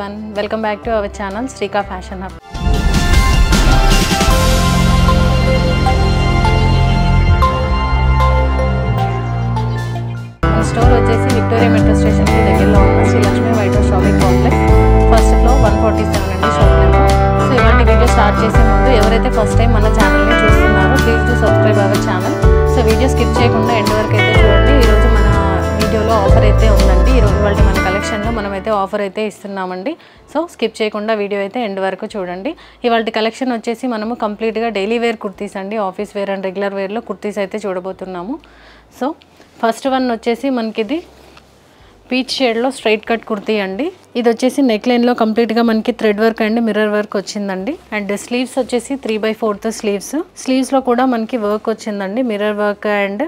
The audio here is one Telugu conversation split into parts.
everyone, welcome back to our channel Shrika Fashion Hub. మన స్టోర్ వచ్చేసి విక్టోరియా మెట్రో స్టేషన్ కి దగ్గరలో ఉన్న Shri Lakshmi white house shopping complex first floor 147 అండి షాప్ నెంబర్. సో ఇవాల్టి వీడియో స్టార్ట్ చేసే ముందు ఎవరైతే ఫస్ట్ టైం మన ఛానల్ ని చూస్తున్నారో please do subscribe our channel. So video skip చేయకుండా ఎండ్ వరకు అయితే చూడండి. ఈ రోజు మన వీడియోలో ఆఫర్ అయితే ఉందండి. ఈ రోజు వాళ్ళ మన కలెక్షన్లో మనమైతే ఆఫర్ అయితే ఇస్తున్నామండి. సో స్కిప్ చేయకుండా వీడియో అయితే ఎండ్ వరకు చూడండి. ఇవాళ కలెక్షన్ వచ్చేసి మనము కంప్లీట్గా డైలీ వేర్ కుర్తీస్ అండి, ఆఫీస్ వేర్ అండ్ రెగ్యులర్ వేర్లో కుర్తీస్ అయితే చూడబోతున్నాము. సో ఫస్ట్ వన్ వచ్చేసి మనకి ఇది పీచ్ షేడ్లో స్ట్రైట్ కట్ కుర్తీ అండి. ఇది వచ్చేసి నెక్ లైన్లో కంప్లీట్గా మనకి thread work and mirror work వచ్చిందండి. అండ్ స్లీవ్స్ వచ్చేసి 3/4 స్లీవ్స్లో కూడా మనకి వర్క్ వచ్చిందండి. మిర్రర్ వర్క్ అండ్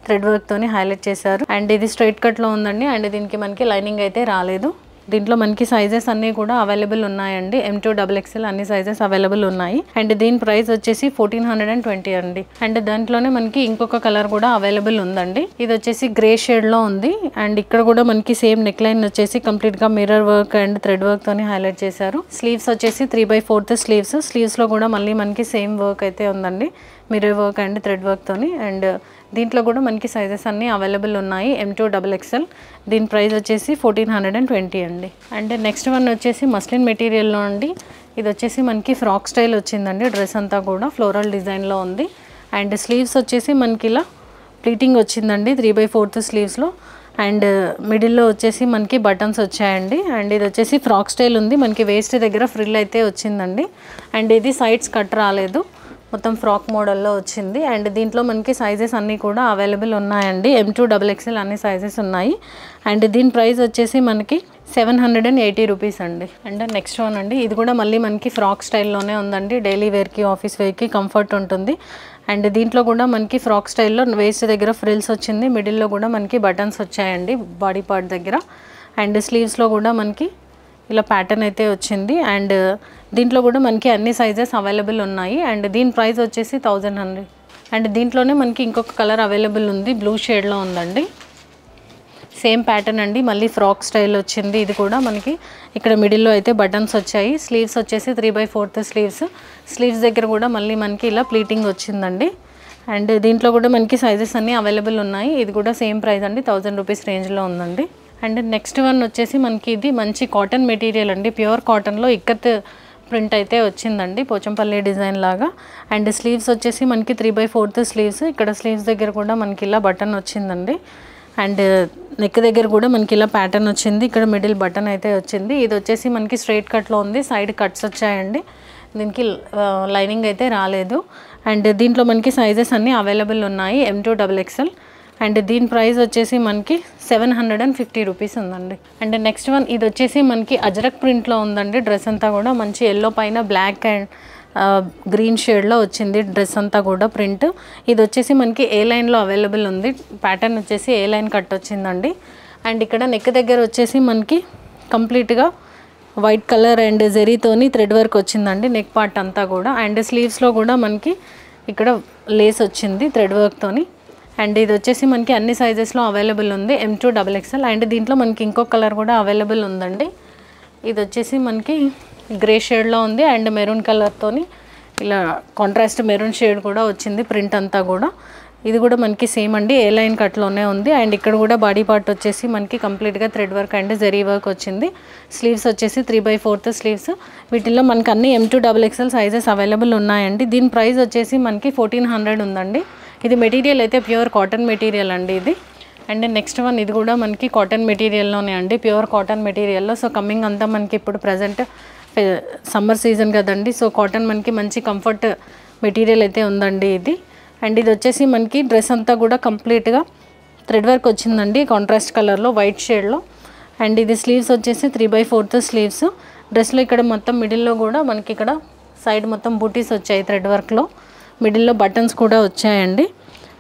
థ్రెడ్ వర్క్తోని హైలైట్ చేశారు. అండ్ ఇది స్ట్రైట్ కట్లో ఉందండి. అండ్ దీనికి మనకి లైనింగ్ అయితే రాలేదు. దీంట్లో మనకి సైజెస్ అన్నీ కూడా అవైలబుల్ ఉన్నాయండి. M2 XXL అన్ని సైజెస్ అవైలబుల్ ఉన్నాయి. అండ్ దీని ప్రైస్ వచ్చేసి 1420 అండి. అండ్ దాంట్లోనే మనకి ఇంకొక కలర్ కూడా అవైలబుల్ ఉందండి. ఇది వచ్చేసి గ్రే షేడ్ లో ఉంది. అండ్ ఇక్కడ కూడా మనకి సేమ్ నెక్ లైన్ వచ్చేసి కంప్లీట్ గా mirror work and thread work తోని హైలైట్ చేశారు. స్లీవ్స్ వచ్చేసి 3/4 స్లీవ్స్ లో కూడా మళ్ళీ మనకి సేమ్ వర్క్ అయితే ఉందండి, mirror work and thread work తోని. అండ్ దీంట్లో కూడా మనకి సైజెస్ అన్నీ అవైలబుల్ ఉన్నాయి. M2 XXL. దీని ప్రైస్ వచ్చేసి 1420 అండి. అండ్ నెక్స్ట్ వన్ వచ్చేసి మస్లిన్ మెటీరియల్లో అండి. ఇది వచ్చేసి మనకి ఫ్రాక్ స్టైల్ వచ్చిందండి. డ్రెస్ అంతా కూడా ఫ్లోరల్ డిజైన్లో ఉంది. అండ్ స్లీవ్స్ వచ్చేసి మనకి ఇలా ప్లీటింగ్ వచ్చిందండి 3/4 స్లీవ్స్లో. అండ్ మిడిల్లో వచ్చేసి మనకి బటన్స్ వచ్చాయండి. అండ్ ఇది వచ్చేసి ఫ్రాక్ స్టైల్ ఉంది. మనకి వేస్ట్ దగ్గర ఫ్రిల్ అయితే వచ్చిందండి. అండ్ ఇది సైడ్స్ కట్ రాలేదు, మొత్తం ఫ్రాక్ మోడల్లో వచ్చింది. అండ్ దీంట్లో మనకి సైజెస్ అన్నీ కూడా అవైలబుల్ ఉన్నాయండి. M2 XXL అన్ని సైజెస్ ఉన్నాయి. అండ్ దీని ప్రైస్ వచ్చేసి మనకి 780 రూపీస్ అండి. అండ్ నెక్స్ట్ వన్ అండి. ఇది కూడా మళ్ళీ మనకి ఫ్రాక్ స్టైల్లోనే ఉందండి. డైలీ వేర్కి, ఆఫీస్ వేర్కి కంఫర్ట్ ఉంటుంది. అండ్ దీంట్లో కూడా మనకి ఫ్రాక్ స్టైల్లో వేస్ట్ దగ్గర ఫ్రిల్స్ వచ్చింది. మిడిల్లో కూడా మనకి బటన్స్ వచ్చాయండి బాడీ పార్ట్ దగ్గర. అండ్ స్లీవ్స్లో కూడా మనకి ఇలా ప్యాటర్న్ అయితే వచ్చింది. అండ్ దీంట్లో కూడా మనకి అన్ని సైజెస్ అవైలబుల్ ఉన్నాయి. అండ్ దీని ప్రైస్ వచ్చేసి 1100. అండ్ దీంట్లోనే మనకి ఇంకొక కలర్ అవైలబుల్ ఉంది, బ్లూ షేడ్లో ఉందండి. సేమ్ ప్యాటర్న్ అండి, మళ్ళీ ఫ్రాక్ స్టైల్ వచ్చింది. ఇది కూడా మనకి ఇక్కడ మిడిల్లో అయితే బటన్స్ వచ్చాయి. స్లీవ్స్ వచ్చేసి 3/4 స్లీవ్స్ దగ్గర కూడా మళ్ళీ మనకి ఇలా ప్లీటింగ్ వచ్చిందండి. అండ్ దీంట్లో కూడా మనకి సైజెస్ అన్నీ అవైలబుల్ ఉన్నాయి. ఇది కూడా సేమ్ ప్రైస్ అండి, 1000 రూపీస్ రేంజ్లో ఉందండి. అండ్ నెక్స్ట్ వన్ వచ్చేసి మనకి ఇది మంచి కాటన్ మెటీరియల్ అండి. ప్యూర్ కాటన్లో ఇక్కత్ ప్రింట్ అయితే వచ్చిందండి, పోచంపల్లి డిజైన్ లాగా. అండ్ స్లీవ్స్ వచ్చేసి మనకి 3/4 స్లీవ్స్. ఇక్కడ స్లీవ్స్ దగ్గర కూడా మనకి ఇలా బటన్ వచ్చిందండి. అండ్ నెక్ దగ్గర కూడా మనకి ఇలా ప్యాటర్న్ వచ్చింది. ఇక్కడ మిడిల్ బటన్ అయితే వచ్చింది. ఇది వచ్చేసి మనకి స్ట్రైట్ కట్లో ఉంది, సైడ్ కట్స్ వచ్చాయండి. దీనికి లైనింగ్ అయితే రాలేదు. అండ్ దీంట్లో మనకి సైజెస్ అన్నీ అవైలబుల్ ఉన్నాయి. M2 XXL. అండ్ దీని ప్రైస్ వచ్చేసి మనకి 750 రూపీస్ ఉందండి. అండ్ నెక్స్ట్ వన్ ఇది వచ్చేసి మనకి అజరక్ ప్రింట్లో ఉందండి. డ్రెస్ అంతా కూడా మంచి ఎల్లో పైన బ్లాక్ అండ్ గ్రీన్ షేడ్లో వచ్చింది డ్రెస్ అంతా కూడా ప్రింట్. ఇది వచ్చేసి మనకి ఏ లైన్లో అవైలబుల్ ఉంది. ప్యాటర్న్ వచ్చేసి ఏ లైన్ కట్ వచ్చిందండి. అండ్ ఇక్కడ నెక్ దగ్గర వచ్చేసి మనకి కంప్లీట్గా వైట్ కలర్ అండ్ జెరీతోని థ్రెడ్ వర్క్ వచ్చిందండి నెక్ పార్ట్ అంతా కూడా. అండ్ స్లీవ్స్లో కూడా మనకి ఇక్కడ లేస్ వచ్చింది థ్రెడ్ వర్క్తోని. అండ్ ఇది వచ్చేసి మనకి అన్ని సైజెస్లో అవైలబుల్ ఉంది, M2 XXL. అండ్ దీంట్లో మనకి ఇంకొక కలర్ కూడా అవైలబుల్ ఉందండి. ఇది వచ్చేసి మనకి గ్రే షేడ్లో ఉంది. అండ్ మెరూన్ కలర్తోని ఇలా కాంట్రాస్ట్ మెరూన్ షేడ్ కూడా వచ్చింది ప్రింట్ అంతా కూడా. ఇది కూడా మనకి సేమ్ అండి, ఏ లైన్ కట్లోనే ఉంది. అండ్ ఇక్కడ కూడా బాడీ పార్ట్ వచ్చేసి మనకి కంప్లీట్గా thread work and zari work వచ్చింది. స్లీవ్స్ వచ్చేసి 3/4 స్లీవ్స్. వీటిల్లో మనకి అన్ని M2 XXL సైజెస్ అవైలబుల్ ఉన్నాయండి. దీని ప్రైస్ వచ్చేసి మనకి 1400 ఉందండి. ఇది మెటీరియల్ అయితే ప్యూర్ కాటన్ మెటీరియల్ అండి ఇది. అండ్ నెక్స్ట్ వన్ ఇది కూడా మనకి కాటన్ మెటీరియల్లోనే అండి, ప్యూర్ కాటన్ మెటీరియల్లో. సో కమింగ్ అంతా మనకి ఇప్పుడు ప్రజెంట్ సమ్మర్ సీజన్ కదండి. సో కాటన్ మనకి మంచి కంఫర్ట్ మెటీరియల్ అయితే ఉందండి ఇది. అండ్ ఇది వచ్చేసి మనకి డ్రెస్ అంతా కూడా కంప్లీట్గా థ్రెడ్ వర్క్ వచ్చిందండి కాంట్రాస్ట్ కలర్లో వైట్ షేడ్లో. అండ్ ఇది స్లీవ్స్ వచ్చేసి 3/4 స్లీవ్స్. డ్రెస్లో ఇక్కడ మొత్తం మిడిల్లో కూడా మనకి ఇక్కడ సైడ్ మొత్తం బూటీస్ వచ్చాయి థ్రెడ్ వర్క్లో. మిడిల్లో బటన్స్ కూడా వచ్చాయండి.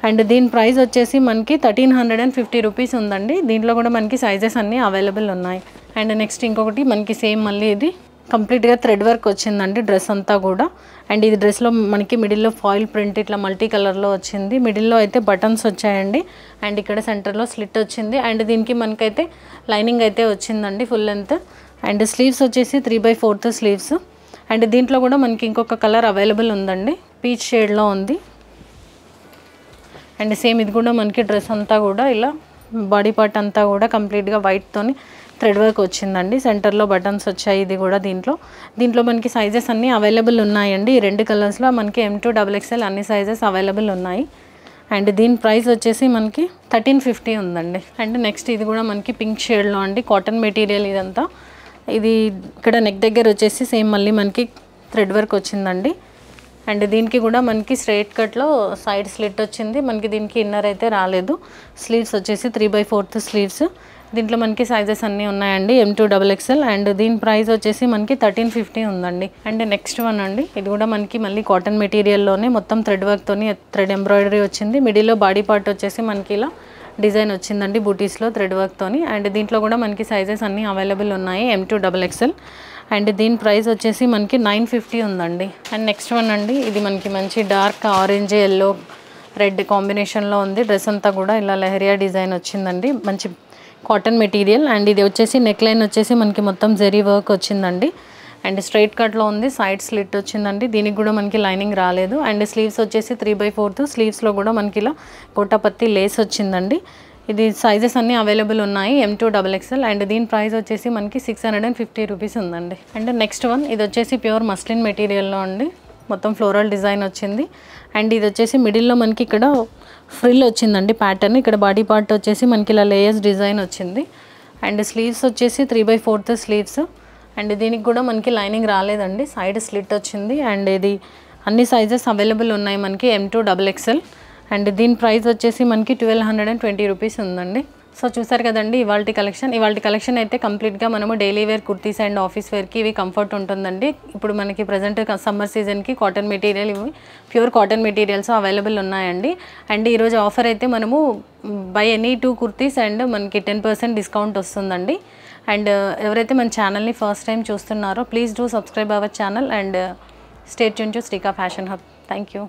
అండ్ దీని ప్రైస్ వచ్చేసి మనకి 1350 రూపీస్ ఉందండి. దీంట్లో కూడా మనకి సైజెస్ అన్నీ అవైలబుల్ ఉన్నాయి. అండ్ నెక్స్ట్ ఇంకొకటి మనకి సేమ్ మళ్ళీ ఇది కంప్లీట్గా థ్రెడ్ వర్క్ వచ్చిందండి డ్రెస్ అంతా కూడా. అండ్ ఇది డ్రెస్లో మనకి మిడిల్లో ఫాయిల్ ప్రింట్ ఇట్లా మల్టీ కలర్లో వచ్చింది. మిడిల్లో అయితే బటన్స్ వచ్చాయండి. అండ్ ఇక్కడ సెంటర్లో స్లిట్ వచ్చింది. అండ్ దీనికి మనకైతే లైనింగ్ అయితే వచ్చిందండి ఫుల్ లెంత్. అండ్ స్లీవ్స్ వచ్చేసి 3/4 స్లీవ్స్. అండ్ దీంట్లో కూడా మనకి ఇంకొక కలర్ అవైలబుల్ ఉందండి, పీచ్ షేడ్లో ఉంది. అండ్ సేమ్ ఇది కూడా మనకి డ్రెస్ అంతా కూడా ఇలా బాడీ పార్ట్ అంతా కూడా కంప్లీట్గా వైట్తోని థ్రెడ్ వర్క్ వచ్చిందండి. సెంటర్లో బటన్స్ వచ్చాయి. ఇది కూడా దీంట్లో మనకి సైజెస్ అన్నీ అవైలబుల్ ఉన్నాయండి. ఈ 2 కలర్స్లో మనకి M2 XXL అన్ని సైజెస్ అవైలబుల్ ఉన్నాయి. అండ్ దీని ప్రైస్ వచ్చేసి మనకి 1350 ఉందండి. అండ్ నెక్స్ట్ ఇది కూడా మనకి పింక్ షేడ్లో అండి, కాటన్ మెటీరియల్ ఇదంతా. ఇది ఇక్కడ నెక్ దగ్గర వచ్చేసి సేమ్ మళ్ళీ మనకి థ్రెడ్ వర్క్ వచ్చిందండి. అండ్ దీనికి కూడా మనకి స్ట్రైట్ కట్లో సైడ్ స్లిట్ వచ్చింది. మనకి దీనికి ఇన్నర్ అయితే రాలేదు. స్లీవ్స్ వచ్చేసి 3/4 స్లీవ్స్. దీంట్లో మనకి సైజెస్ అన్నీ ఉన్నాయండి, M2 XXL. అండ్ దీని ప్రైస్ వచ్చేసి మనకి 1350 ఉందండి. అండ్ నెక్స్ట్ వన్ అండి, ఇది కూడా మనకి మళ్ళీ కాటన్ మెటీరియల్లోనే మొత్తం థ్రెడ్ వర్క్తోని థ్రెడ్ ఎంబ్రాయిడరీ వచ్చింది. మిడిల్లో బాడీ పార్ట్ వచ్చేసి మనకి ఇలా డిజైన్ వచ్చిందండి బూటీస్లో థ్రెడ్ వర్క్తోని. అండ్ దీంట్లో కూడా మనకి సైజెస్ అన్నీ అవైలబుల్ ఉన్నాయి, M2 XXL. అండ్ దీని ప్రైస్ వచ్చేసి మనకి 950 ఉందండి. అండ్ నెక్స్ట్ వన్ అండి, ఇది మనకి మంచి డార్క్ ఆరెంజ్ ఎల్లో రెడ్ కాంబినేషన్లో ఉంది. డ్రెస్ అంతా కూడా ఇలా లెహరియా డిజైన్ వచ్చిందండి, మంచి కాటన్ మెటీరియల్. అండ్ ఇది వచ్చేసి నెక్ లైన్ వచ్చేసి మనకి మొత్తం జరీ వర్క్ వచ్చిందండి. అండ్ స్ట్రైట్ కట్లో ఉంది, సైడ్ స్లిట్ వచ్చిందండి. దీనికి కూడా మనకి లైనింగ్ రాలేదు. అండ్ స్లీవ్స్ వచ్చేసి 3/4 స్లీవ్స్లో కూడా మనకి ఇలా కోటాపత్తి లేస్ వచ్చిందండి. ఇది సైజెస్ అన్నీ అవైలబుల్ ఉన్నాయి, M2 XXL. అండ్ దీని ప్రైస్ వచ్చేసి మనకి 650 రూపీస్ ఉందండి. అండ్ నెక్స్ట్ వన్, ఇది వచ్చేసి ప్యూర్ మస్లిన్ మెటీరియల్లో అండి, మొత్తం ఫ్లోరల్ డిజైన్ వచ్చింది. అండ్ ఇది వచ్చేసి మిడిల్లో మనకి ఇక్కడ ఫ్రిల్ వచ్చిందండి ప్యాటర్న్. ఇక్కడ బాడీ పార్ట్ వచ్చేసి మనకి ఇలా లేయర్స్ డిజైన్ వచ్చింది. అండ్ స్లీవ్స్ వచ్చేసి 3/4 స్లీవ్స్. అండ్ దీనికి కూడా మనకి లైనింగ్ రాలేదండి, సైడ్ స్లిట్ వచ్చింది. అండ్ ఇది అన్ని సైజెస్ అవైలబుల్ ఉన్నాయి మనకి, M2 XXL. అండ్ దీని ప్రైస్ వచ్చేసి మనకి 1220 రూపీస్ ఉందండి. సో చూసారు కదండి ఇవాల్టి కలెక్షన్ అయితే కంప్లీట్గా మనము daily wear kurtis and office వేర్కి ఇవి కంఫర్ట్ ఉంటుందండి. ఇప్పుడు మనకి ప్రజెంట్ సమ్మర్ సీజన్కి కాటన్ మెటీరియల్, ఇవి ప్యూర్ కాటన్ మెటీరియల్స్ అవైలబుల్ ఉన్నాయండి. అండ్ ఈరోజు ఆఫర్ అయితే మనము బై ఎనీ 2 కుర్తీస్ అండ్ మనకి 10% డిస్కౌంట్ వస్తుందండి. అండ్ ఎవరైతే మన ఛానల్ని ఫస్ట్ టైం చూస్తున్నారో please do subscribe our channel and stay tune to Srika fashion hub. Thank you.